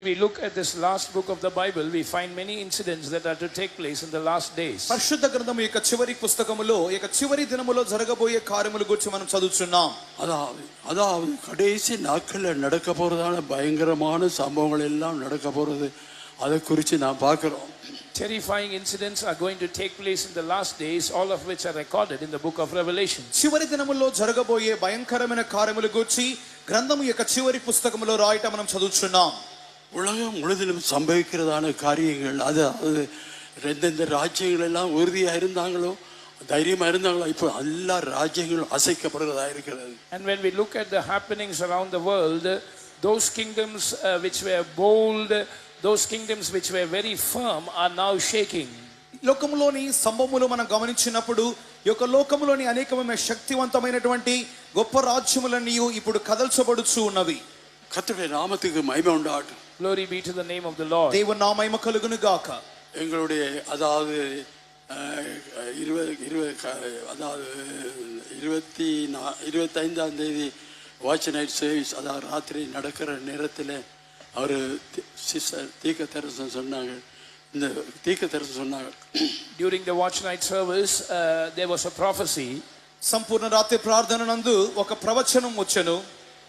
We look at this last book of the Bible, we find many incidents that are to take place in the last days. పరిశుద్ధ గ్రంథము యొక్క చివరి పుస్తకములో యొక్క చివరి దినములో జరగబోయే కార్యముల గురించి మనం చదువుచున్నాం. அதாவது கடைசி நாட்களில் நடக்க போறதான பயங்கரமான சம்பவங்கள் எல்லாம் நடக்க போறது, அதை குறித்து நாம் பார்க்கிறோம். Terrifying incidents are going to take place in the last days, all of which are recorded in the book of Revelation. చివరి దినములో జరగబోయే భయంకరమైన కార్యముల గురించి గ్రంథము యొక్క చివరి పుస్తకములో రాయటం మనం చదువుచున్నాం. உலகம் முழுதிலும் சம்பவிக்கிறதான காரியங்கள், அது எந்தெந்த ராஜ்யங்கள் எல்லாம் உறுதியா இருந்தாங்களோ, தைரியமா இருந்தாங்களோ, இப்போ எல்லா ராஜ்யங்களும் அசைக்கப்படுறதா இருக்கிறது. And when we look at the happenings around the world, those kingdoms which were bold, those kingdoms which were very firm are now shaking. లోకములోని సంభవములు మనం గమనించినప్పుడు ఈ యొక్క లోకములోని అనేకమైన శక్తివంతమైనటువంటి గొప్ప రాజ్యములన్నీ ఇప్పుడు కదల్చబడుచు ఉన్నవి. கர்த்தருடைய நாமத்துக்கு மகிமை உண்டாகட்டும். Glory be to the name of the Lord. దేవుని నామ మహిమ కలుగును గాక. எங்களுடைய அதாவது 25ஆம் தேதி வாட்ச் நைட் சர்வீஸ், அதாவது ராத்திரி நடக்கிற நேரத்தில் அவர் தீர்க்க தரிசனம் சொன்னாங்க. இந்த தீர்க்க தரிசனம் சொன்னாங்க, During the watch night service, there was a prophecy. సంపూర్ణ రాత్రి ప్రార్థన నందు ఒక ప్రవచనం వచ్చెను.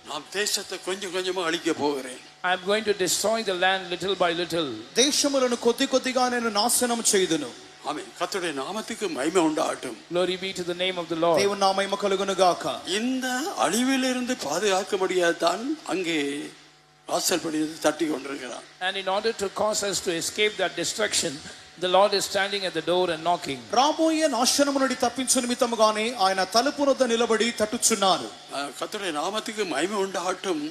நான் தேசத்தை கொஞ்சம் கொஞ்சமா அழிக்க போகிறேன். I am going to destroy the land little by little. దేశములను కొద్ది కొద్దిగా నేను నాశనం చేయుదును. ஆமென். கர்த்தருடைய நாமத்துக்கு மகிமை உண்டாகட்டும். Glory be to the name of the Lord. దేవుని నామ మహిమ కలుగును గాక. இந்த அழிவிலிருந்து பாதுகாக்கும்படியாக தான் அங்கே வாசல்படி தட்டி கொண்டிருக்கிறார். And in order to cause us to escape that destruction, the Lord is standing at the door and knocking. రాబోయే నాశనము నుండి తప్పించు నిమిత్తముగానే ఆయన తలుపు వద్ద నిలబడి తట్టుచున్నారు. கர்த்தருடைய நாமத்துக்கு மகிமை உண்டாகட்டும்.